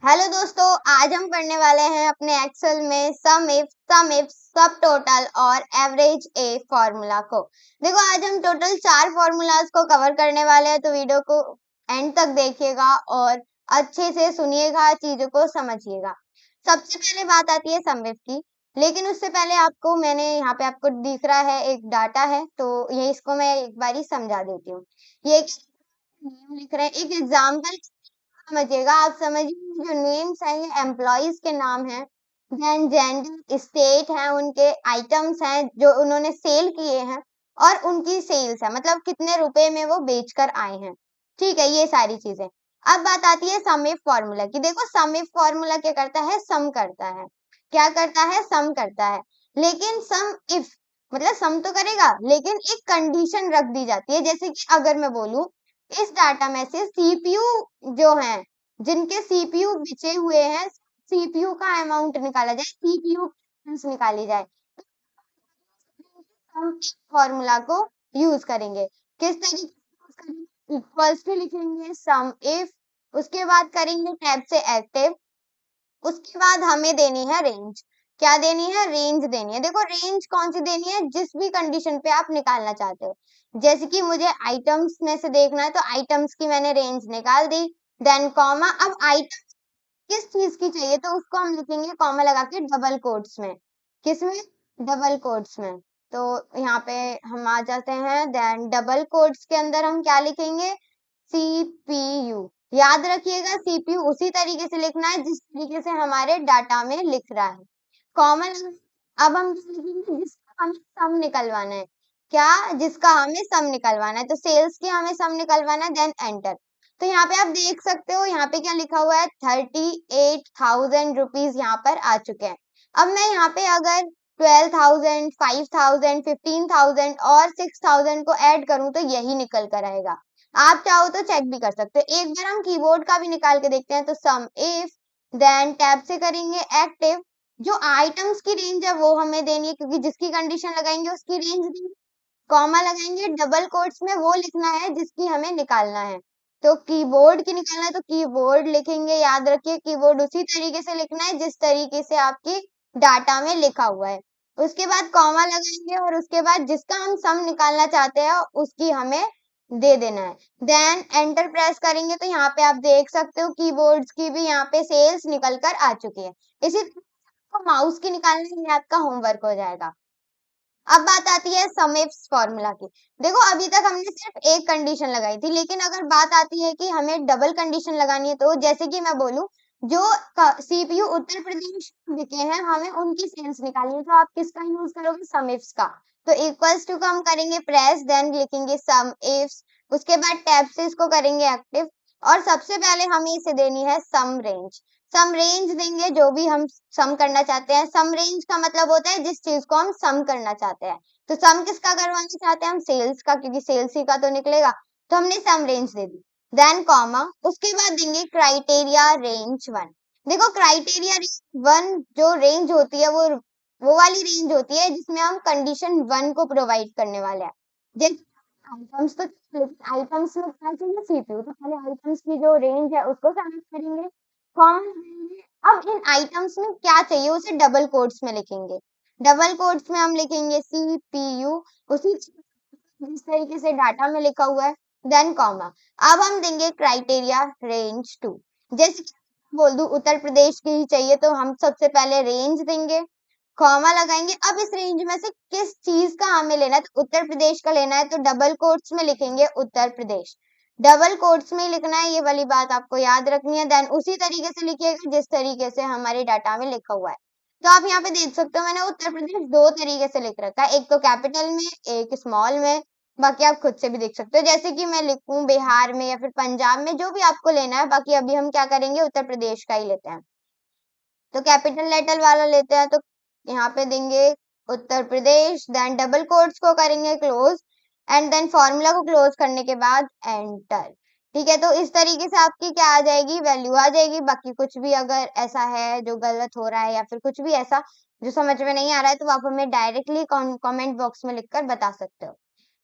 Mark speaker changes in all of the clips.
Speaker 1: Hello दोस्तों, आज हम पढ़ने वाले हैं अपने एक्सेल में सम इफ सब टोटल और एवरेज ए फॉर्मूला को। देखो, आज हम टोटल 4 फॉर्मूलाज को कवर करने वाले हैं, तो वीडियो को एंड तक देखिएगा और अच्छे से सुनिएगा, चीजों को समझिएगा। सबसे पहले बात आती है सम इफ की, लेकिन उससे पहले मैंने यहाँ पे आपको दिख रहा है एक डाटा है, तो ये इसको मैं एक बारी समझा देती हूँ। ये नेम लिख रहे हैं, एक एग्जाम्पल समझिएगा। आप समझिए, जो नेम्स हैं ये एम्प्लॉयज के नाम हैं, देन जेंडर, स्टेट है, उनके आइटम्स हैं जो उन्होंने सेल किए हैं, और उनकी सेल्स है, मतलब कितने रुपए में वो बेचकर आए हैं। ठीक है, ये सारी चीजें। अब बात आती है सम इफ फॉर्मूला की। देखो, सम इफ फॉर्मूला क्या करता है? सम करता है। क्या करता है? सम करता है। लेकिन सम इफ मतलब सम तो करेगा, लेकिन एक कंडीशन रख दी जाती है। जैसे कि अगर मैं बोलूं, इस डाटा में से सीपीयू जो हैं, जिनके सीपीयू बिचे हुए हैं, सीपीयू का अमाउंट निकाला जाए, सीपीयू निकाली जाए, हम फॉर्मूला को यूज करेंगे। किस तरीके से यूज करेंगे? इक्वल्स टू लिखेंगे सम इफ, उसके बाद करेंगे टैब से एक्टिव, उसके बाद हमें देनी है रेंज। क्या देनी है? रेंज देनी है। देखो, रेंज कौन सी देनी है? जिस भी कंडीशन पे आप निकालना चाहते हो। जैसे कि मुझे आइटम्स में से देखना है, तो आइटम्स की मैंने रेंज निकाल दी। देन कॉमा, अब आइटम किस चीज की चाहिए, तो उसको हम लिखेंगे कॉमा लगा के डबल कोट्स में। किसमें? डबल कोट्स में। तो यहाँ पे हम आ जाते हैं, देन डबल कोट्स के अंदर हम क्या लिखेंगे? सीपीयू। याद रखिएगा, सीपीयू उसी तरीके से लिखना है जिस तरीके से हमारे डाटा में लिख रहा है। कॉमन। अब हम क्या लिखेंगे? जिसका हमें सम निकलवाना है। क्या? जिसका हमें सम निकलवाना है, तो सेल्स की हमें सम निकलवाना है, देन एंटर। तो यहाँ पे आप देख सकते हो, यहाँ पे क्या लिखा हुआ है? 38,000 रुपीज यहाँ पर आ चुके हैं। अब मैं यहाँ पे अगर 12,000, 5,000, 15,000 और 6,000 को ऐड करूं, तो यही निकल कर आएगा। आप चाहो तो चेक भी कर सकते हो। एक बार हम कीबोर्ड का भी निकाल के देखते हैं, तो सम इफ, देन टैब से करेंगे एक्टिव। जो आइटम्स की रेंज है वो हमें देनी है, क्योंकि जिसकी कंडीशन लगाएंगे उसकी रेंज देंगे। कॉमा लगाएंगे, डबल कोट्स में वो लिखना है जिसकी हमें निकालना है। तो कीबोर्ड की निकालना है, तो कीबोर्ड लिखेंगे। याद रखिए, कीबोर्ड उसी तरीके से लिखना है जिस तरीके से आपकी डाटा में लिखा हुआ है। उसके बाद कॉमा लगाएंगे, और उसके बाद जिसका हम सम निकालना चाहते हैं उसकी हमें दे देना है। देन एंटर प्रेस करेंगे, तो यहाँ पे आप देख सकते हो कीबोर्ड्स की भी यहाँ पे सेल्स निकल कर आ चुकी है। इसी तरह माउस की निकालना, ये आपका होमवर्क हो जाएगा। अब बात आती है सम इफ फॉर्मूला की। देखो, अभी तक हमने सिर्फ एक कंडीशन लगाई थी, लेकिन अगर बात आती है कि हमें डबल कंडीशन लगानी है, तो जैसे कि मैं बोलूं, जो सीपीयू उत्तर प्रदेश में बिके हैं, हमें उनकी सेल्स निकालनी है, तो आप किसका यूज करोगे? सम इफ्स का। तो इक्वल्स टू का हम करेंगे प्रेस, देन लिखेंगे सम इफ्स, उसके बाद टैब से इसको करेंगे एक्टिव, और सबसे पहले हमें इसे देनी है सम रेंज। सम रेंज देंगे, जो भी हम सम करना चाहते हैं। सम रेंज का मतलब होता है जिस चीज को हम सम करना चाहते हैं। तो सम किसका करवाना चाहते हैं? हम सेल्स का, क्योंकि सेल्स ही का तो निकलेगा। तो हमने सम रेंज दे दी, देन कॉमा, उसके बाद देंगे क्राइटेरिया रेंज 1। देखो, क्राइटेरिया रेंज 1 जो रेंज होती है, वो वाली रेंज होती है जिसमें हम कंडीशन 1 को प्रोवाइड करने वाले हैं। जैसे आइटम्स, तो आइटम्स में क्या चाहिए? सीपीयू। तो पहले आइटम्स की जो रेंज है उसको सेलेक्ट करेंगे, कॉमा लगाएंगे। अब इन आइटम्स में क्या चाहिए उसे डबल कोट्स में लिखेंगे। डबल कोट्स में हम लिखेंगे सीपीयू, उसी जिस तरीके से डाटा में लिखा हुआ है, देन कॉमा। अब हम देंगे क्राइटेरिया रेंज 2। जैसे कि बोल दूं उत्तर प्रदेश की ही चाहिए, तो हम सबसे पहले रेंज देंगे, कॉमा लगाएंगे। अब इस रेंज में से किस चीज का हमें लेना है? तो उत्तर प्रदेश का लेना है, तो डबल कोट्स में लिखेंगे उत्तर प्रदेश। डबल कोट्स में ही लिखना है, ये वाली बात आपको याद रखनी है। देन उसी तरीके से लिखिएगा जिस तरीके से हमारे डाटा में लिखा हुआ है। तो आप यहाँ पे देख सकते हो, मैंने उत्तर प्रदेश दो तरीके से लिख रखा है, एक तो कैपिटल में, एक स्मॉल में। बाकी आप खुद से भी देख सकते हो, जैसे कि मैं लिखूं बिहार में या फिर पंजाब में, जो भी आपको लेना है। बाकी अभी हम क्या करेंगे? उत्तर प्रदेश का ही लेते हैं, तो कैपिटल लेटर वाला लेते हैं। तो यहाँ पे देंगे Uttar Pradesh, then double quotes को करेंगे क्लोज, एंड देन फॉर्मूला को क्लोज करने के बाद एंटर। ठीक है, तो इस तरीके से आपकी क्या आ जाएगी? वैल्यू आ जाएगी। बाकी कुछ भी अगर ऐसा है जो गलत हो रहा है, या फिर कुछ भी ऐसा जो समझ में नहीं आ रहा है, तो आप हमें डायरेक्टली कमेंट बॉक्स में लिखकर बता सकते हो।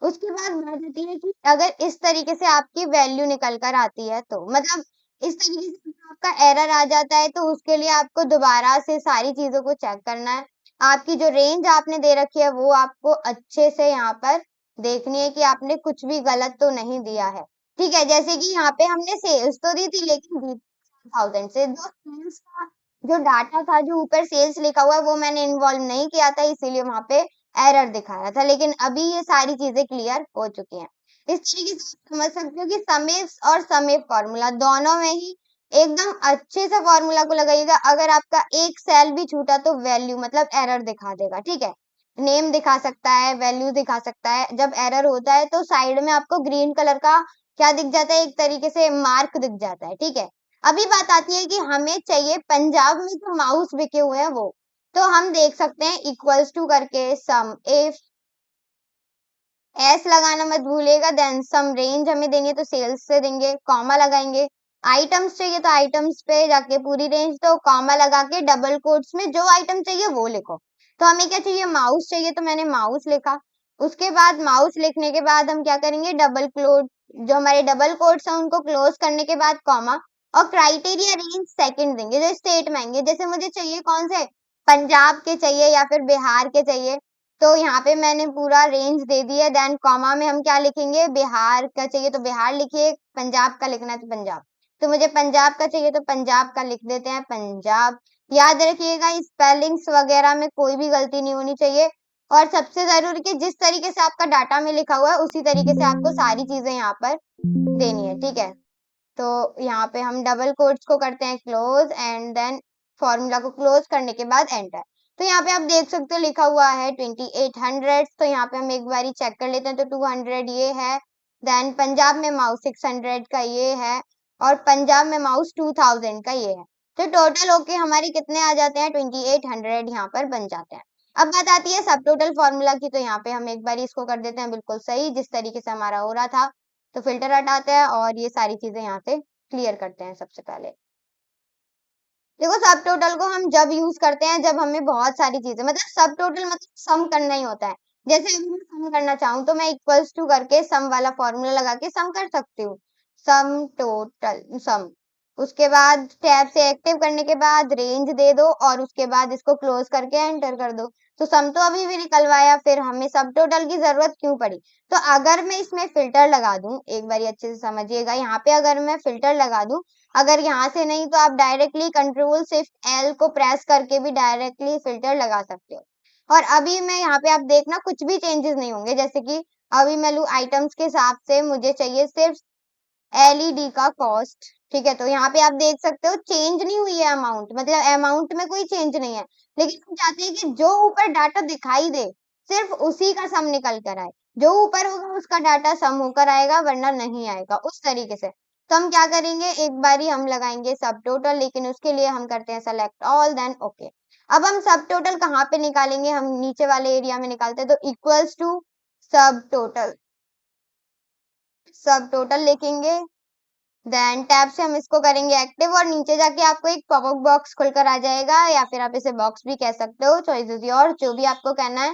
Speaker 1: उसके बाद बात आती है कि अगर इस तरीके से आपकी वैल्यू निकल कर आती है, तो मतलब इस तरीके से अगर आपका एरर आ जाता है तो उसके लिए आपको दोबारा से सारी चीजों को चेक करना है। आपकी जो रेंज आपने दे रखी है वो आपको अच्छे से यहाँ पर देखनी है कि आपने कुछ भी गलत तो नहीं दिया है। ठीक है, जैसे कि यहाँ पे हमने सेल्स तो दी थी लेकिन दी 1000 से जो सेल्स का जो डाटा था, जो ऊपर सेल्स लिखा हुआ है वो मैंने इन्वॉल्व नहीं किया था, इसीलिए वहां पे एरर दिखा रहा था। लेकिन अभी ये सारी चीजें क्लियर हो चुकी हैं। इस तरीके से आप समझ सकते हो कि सम इफ और सम इफ फॉर्मूला दोनों में ही एकदम अच्छे से फॉर्मूला को लगाइएगा। अगर आपका एक सेल भी छूटा तो वैल्यू मतलब एरर दिखा देगा। ठीक है, नेम दिखा सकता है, वैल्यू दिखा सकता है। जब एरर होता है तो साइड में आपको ग्रीन कलर का क्या दिख जाता है, एक तरीके से मार्क दिख जाता है। ठीक है, अभी बात आती है कि हमें चाहिए पंजाब में जो माउस बिके हुए हैं वो। तो हम देख सकते हैं इक्वल्स टू करके सम इफ एस लगाना मत भूलिएगा, देन सम रेंज हमें देंगे तो सेल्स से देंगे, कॉमा लगाएंगे। आइटम्स चाहिए तो आइटम्स पे जाके पूरी रेंज दो, कॉमा लगा के डबल कोट्स में जो आइटम चाहिए वो लिखो। तो हमें क्या चाहिए, माउस चाहिए, तो मैंने माउस लिखा। उसके बाद माउस लिखने के बाद हम क्या करेंगे, डबल क्लोट जो हमारे डबल कोट्स हैं उनको क्लोज करने के बाद कॉमा, और क्राइटेरिया रेंज सेकंड देंगे, जो स्टेट मांगे। जैसे मुझे चाहिए कौन से, पंजाब के चाहिए या फिर बिहार के चाहिए, तो यहाँ पे मैंने पूरा रेंज दे दी है। देन कॉमा में हम क्या लिखेंगे, बिहार का चाहिए तो बिहार लिखिए, पंजाब का लिखना है तो पंजाब। तो मुझे पंजाब का चाहिए तो पंजाब का लिख देते हैं, पंजाब। याद रखिएगा स्पेलिंग्स वगैरह में कोई भी गलती नहीं होनी चाहिए। और सबसे जरूरी कि जिस तरीके से आपका डाटा में लिखा हुआ है उसी तरीके से आपको सारी चीजें यहाँ पर देनी है। ठीक है, तो यहाँ पे हम डबल कोट्स को करते हैं क्लोज, एंड देन फॉर्मूला को क्लोज करने के बाद एंटर। तो यहाँ पे आप देख सकते हो लिखा हुआ है 2800। तो यहाँ पे हम एक बारी चेक कर लेते हैं, तो 200 ये है। देन पंजाब में माउस 600 का ये है, और पंजाब में माउस 2000 का ये है। तो टोटल होके हमारे कितने आ जाते हैं, 2800 यहाँ पर बन जाते हैं। अब बात आती है सब टोटल फॉर्मूला की, तो यहाँ पे हम एक बार इसको कर देते हैं बिल्कुल सही जिस तरीके से हमारा हो रहा था। तो फिल्टर हटाते हैं और ये सारी चीजें यहाँ से क्लियर करते हैं। सबसे पहले देखो, सब टोटल को हम जब यूज करते हैं जब हमें बहुत सारी चीजें मतलब सब टोटल मतलब सम करना ही होता है। जैसे अभी मैं सम करना चाहूँ तो मैं इक्वल्स टू करके सम वाला फॉर्मूला लगा के सम कर सकती हूँ। सम टोटल सम, उसके बाद टैब से एक्टिव करने के बाद रेंज दे दो और उसके बाद इसको क्लोज करके एंटर कर दो। तो सम तो अभी भी निकलवाया, फिर हमें सब टोटल की जरूरत क्यों पड़ी। तो अगर मैं इसमें फिल्टर लगा दूं, एक बार अच्छे से समझिएगा, यहाँ पे अगर मैं फिल्टर लगा दूं, अगर यहाँ से नहीं तो आप डायरेक्टली कंट्रोल शिफ्ट एल को प्रेस करके भी डायरेक्टली फिल्टर लगा सकते हो। और अभी मैं यहाँ पे आप देखना कुछ भी चेंजेस नहीं होंगे। जैसे कि अभी मैं लू आइटम्स के हिसाब से मुझे चाहिए सिर्फ एलईडी का कॉस्ट। ठीक है, तो यहाँ पे आप देख सकते हो चेंज नहीं हुई है अमाउंट, मतलब अमाउंट में कोई चेंज नहीं है। लेकिन हम चाहते हैं कि जो ऊपर डाटा दिखाई दे सिर्फ उसी का सम निकल कर आए। जो ऊपर होगा उसका डाटा सम होकर आएगा, वरना नहीं आएगा, उस तरीके से। तो हम क्या करेंगे, एक बारी हम लगाएंगे सब टोटल, लेकिन उसके लिए हम करते हैं सेलेक्ट ऑल, देन ओके। अब हम सब टोटल कहाँ पे निकालेंगे, हम नीचे वाले एरिया में निकालते हैं, तो इक्वल्स टू सब टोटल, सब टोटल लिखेंगे। देन टैब से हम इसको करेंगे एक्टिव, और नीचे जाके आपको एक पॉपअप बॉक्स खुलकर आ जाएगा, या फिर आप इसे बॉक्स भी कह सकते हो, चॉइस इज योर, जो भी आपको कहना है।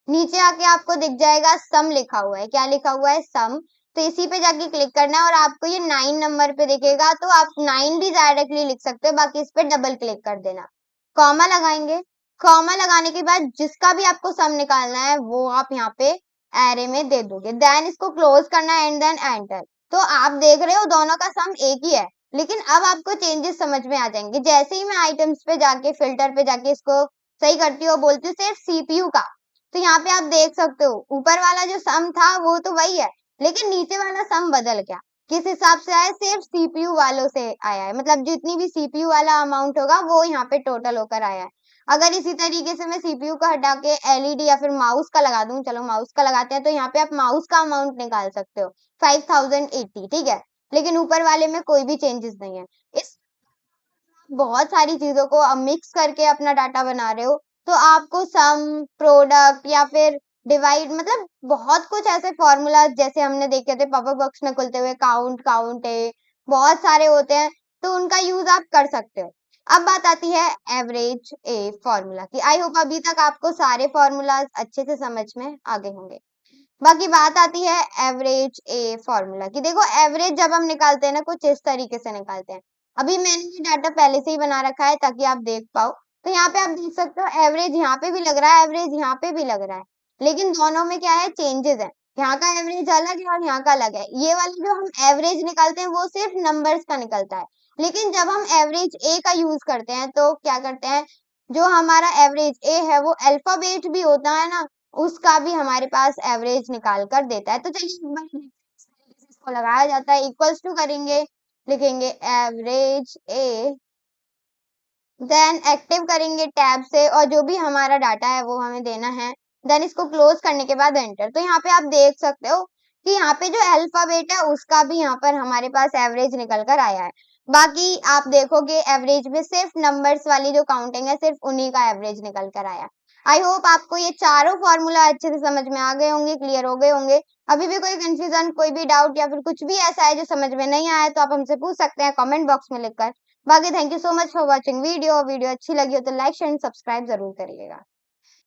Speaker 1: नीचे आके आपको दिख जाएगा सम लिखा हुआ है, क्या लिखा हुआ है, सम। तो इसी पे जाके क्लिक करना है और आपको ये 9 नंबर पे दिखेगा, तो आप 9 भी डायरेक्टली लिख सकते हो, बाकी इस पे डबल क्लिक कर देना। कॉमा लगाएंगे, कॉमा लगाने के बाद जिसका भी आपको सम निकालना है वो आप यहाँ पे एरे में दे दोगे। देन इसको क्लोज करना है एंड देन एंटर। तो आप देख रहे हो दोनों का सम एक ही है, लेकिन अब आपको चेंजेस समझ में आ जाएंगे। जैसे ही मैं आइटम्स पे जाके फिल्टर पे जाके इसको सही करती हूँ, बोलती हूँ सिर्फ सीपीयू का, तो यहाँ पे आप देख सकते हो ऊपर वाला जो सम था वो तो वही है, लेकिन नीचे वाला सम बदल गया। किस हिसाब से आया, सिर्फ सीपीयू वालों से आया है, मतलब जितनी भी सीपीयू वाला अमाउंट होगा वो यहाँ पे टोटल होकर आया है। अगर इसी तरीके से मैं सीपीयू का हटा के एलईडी या फिर माउस का लगा दूं, चलो माउस का लगाते हैं, तो यहाँ पे आप माउस का अमाउंट निकाल सकते हो 5080। ठीक है, लेकिन ऊपर वाले में कोई भी चेंजेस नहीं है। इस बहुत सारी चीजों को अब मिक्स करके अपना डाटा बना रहे हो, तो आपको सम, प्रोडक्ट या फिर डिवाइड, मतलब बहुत कुछ ऐसे फॉर्मूला जैसे हमने देखे थे पॉपअप बॉक्स में खुलते हुए, काउंट, काउंट है, बहुत सारे होते हैं, तो उनका यूज आप कर सकते हो। अब बात आती है एवरेज ए फॉर्मूला की। आई होप अभी तक आपको सारे फॉर्मूलाज अच्छे से समझ में आ गए होंगे। बाकी बात आती है एवरेज ए फॉर्मूला की। देखो एवरेज जब हम निकालते हैं ना कुछ इस तरीके से निकालते हैं। अभी मैंने ये डाटा पहले से ही बना रखा है ताकि आप देख पाओ। तो यहाँ पे आप देख सकते हो एवरेज यहाँ पे भी लग रहा है, एवरेज यहाँ पे भी लग रहा है, लेकिन दोनों में क्या है, चेंजेस है। यहाँ का एवरेज अलग है और यहाँ का अलग है। ये वाला जो हम एवरेज निकालते हैं वो सिर्फ नंबर्स का निकलता है, लेकिन जब हम एवरेज ए का यूज करते हैं तो क्या करते हैं, जो हमारा एवरेज ए है वो अल्फाबेट भी होता है ना, उसका भी हमारे पास एवरेज निकाल कर देता है। तो चलिए एक बार इस तरीके से इसको लगाया जाता है। इक्वल्स टू करेंगे, लिखेंगे एवरेज ए, देन एक्टिव करेंगे टैब से और जो भी हमारा डाटा है वो हमें देना है। देन इसको क्लोज करने के बाद एंटर। तो यहाँ पे आप देख सकते हो कि यहाँ पे जो अल्फाबेट है उसका भी यहाँ पर हमारे पास एवरेज निकल कर आया है। बाकी आप देखोगे एवरेज में सिर्फ नंबर्स वाली जो काउंटिंग है सिर्फ उन्हीं का एवरेज निकल कर आया। आई होप आपको ये चारों फॉर्मूला अच्छे से समझ में आ गए होंगे, क्लियर हो गए होंगे। अभी भी कोई कंफ्यूजन, कोई भी डाउट या फिर कुछ भी ऐसा है जो समझ में नहीं आया तो आप हमसे पूछ सकते हैं कमेंट बॉक्स में लिखकर। बाकी thank you so much for watching video अच्छी लगी हो तो लाइक शेयर एंड सब्सक्राइब जरूर करिएगा।